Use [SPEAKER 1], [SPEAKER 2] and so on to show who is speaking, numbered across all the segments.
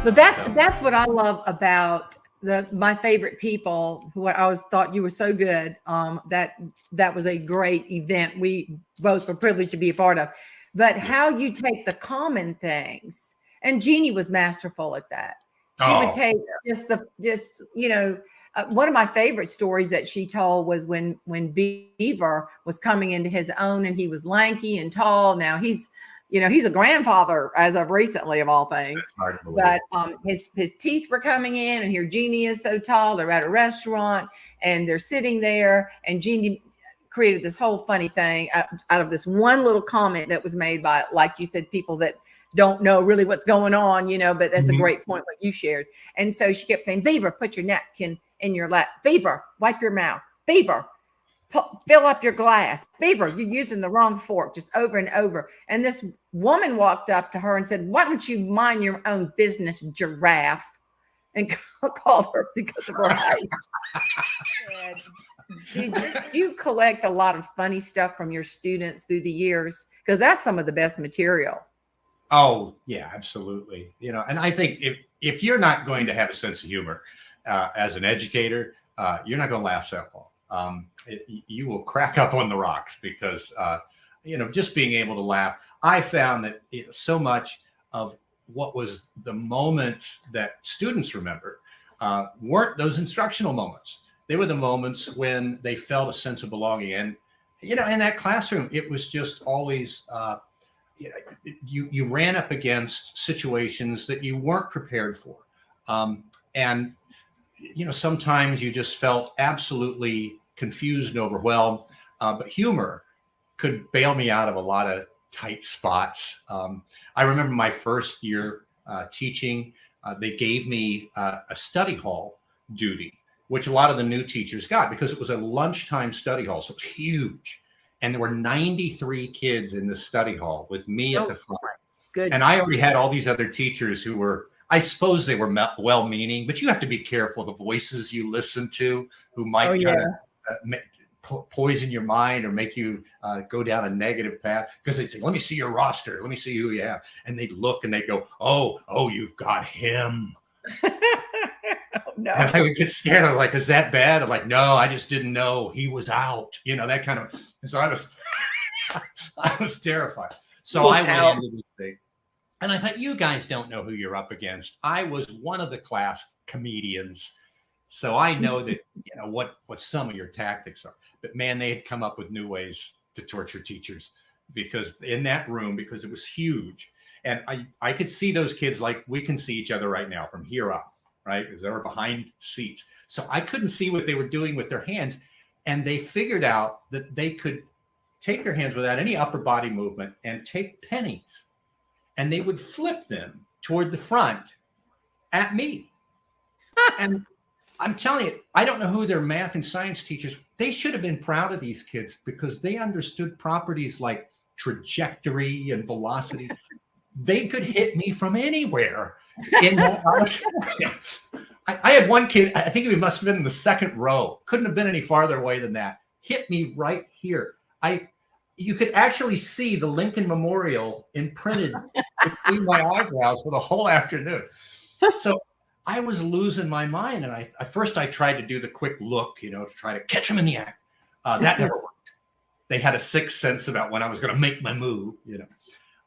[SPEAKER 1] But that's what I love about my favorite people, who I always thought you were so good. That was a great event. We both were privileged to be a part of. But how you take the common things, and Jeannie was masterful at that. She would take one of my favorite stories that she told was when Beaver was coming into his own, and he was lanky and tall. Now he's a grandfather as of recently, of all things. But his teeth were coming in, and here Jeannie is so tall. They're at a restaurant and they're sitting there, and Jeannie created this whole funny thing out of this one little comment that was made by, like you said, people that don't know really what's going on, but that's a great point what you shared. And so she kept saying, Beaver, put your napkin in your lap. Beaver, wipe your mouth. Beaver, fill up your glass. Beaver, you're using the wrong fork, just over and over. And this woman walked up to her and said, why don't you mind your own business, giraffe? And called her because of her height. Did you collect a lot of funny stuff from your students through the years? Because that's some of the best material.
[SPEAKER 2] Oh, yeah, absolutely. And I think if you're not going to have a sense of humor as an educator, you're not going to last that long. You will crack up on the rocks because, just being able to laugh. I found that so much of what was the moments that students remember weren't those instructional moments. They were the moments when they felt a sense of belonging. And, in that classroom, it was just always, you ran up against situations that you weren't prepared for. And sometimes you just felt absolutely confused and overwhelmed, but humor could bail me out of a lot of tight spots. I remember my first year teaching, they gave me a study hall duty, which a lot of the new teachers got because it was a lunchtime study hall. So it was huge. And there were 93 kids in the study hall with me at the front.
[SPEAKER 1] Goodness.
[SPEAKER 2] And I already had all these other teachers who were, I suppose they were well-meaning, but you have to be careful the voices you listen to who might poison your mind or make you go down a negative path, because they'd say, let me see your roster. Let me see who you have. And they'd look and they'd go, oh, you've got him. No. And I would get scared. I'm like, is that bad? I'm like, no, I just didn't know he was out. That kind of. And so I was terrified. So I went into this thing, and I thought, you guys don't know who you're up against. I was one of the class comedians, so I know that what some of your tactics are. But man, they had come up with new ways to torture teachers, because in that room, because it was huge, and I could see those kids like we can see each other right now from here up. Right? Because they were behind seats. So I couldn't see what they were doing with their hands. And they figured out that they could take their hands without any upper body movement and take pennies, and they would flip them toward the front at me. And I'm telling you, I don't know who their math and science teachers, they should have been proud of these kids because they understood properties like trajectory and velocity. They could hit me from anywhere. I had one kid, I think he must have been in the second row, couldn't have been any farther away than that, hit me right here. You could actually see the Lincoln Memorial imprinted between my eyebrows for the whole afternoon. So I was losing my mind, and at first I tried to do the quick look, to try to catch him in the act. That never worked. They had a sixth sense about when I was going to make my move,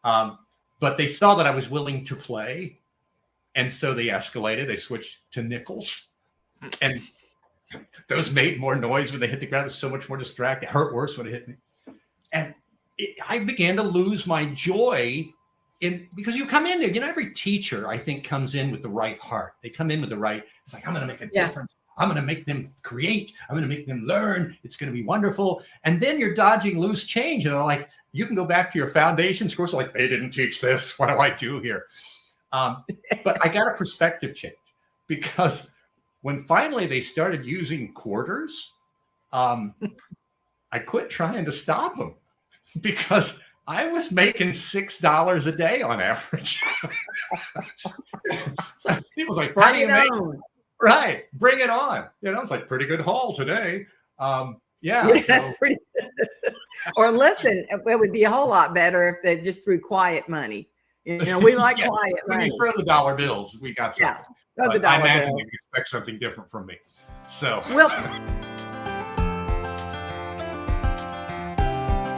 [SPEAKER 2] but they saw that I was willing to play. And so they escalated. They switched to nickels. And those made more noise when they hit the ground. It was so much more distracting. It hurt worse when it hit me. And I began to lose my joy because you come in there, every teacher, I think, comes in with the right heart. They come in with the right, it's like, I'm going to make a difference. I'm going to make them create. I'm going to make them learn. It's going to be wonderful. And then you're dodging loose change. And they're like, you can go back to your foundations course. Like, they didn't teach this. What do I do here? But I got a perspective change, because when finally they started using quarters, I quit trying to stop them, because I was making $6 a day on average. So people's like, how do you make it? Right, bring it on. It's like, pretty good haul today.
[SPEAKER 1] That's pretty good. Or listen, it would be a whole lot better if they just threw quiet money. You know, we like
[SPEAKER 2] Yeah,
[SPEAKER 1] quiet
[SPEAKER 2] when
[SPEAKER 1] money.
[SPEAKER 2] you throw the dollar bills, we got something.
[SPEAKER 1] Yeah, throw the
[SPEAKER 2] But I
[SPEAKER 1] dollar
[SPEAKER 2] imagine
[SPEAKER 1] bills.
[SPEAKER 2] you expect something different from me. So
[SPEAKER 1] Well,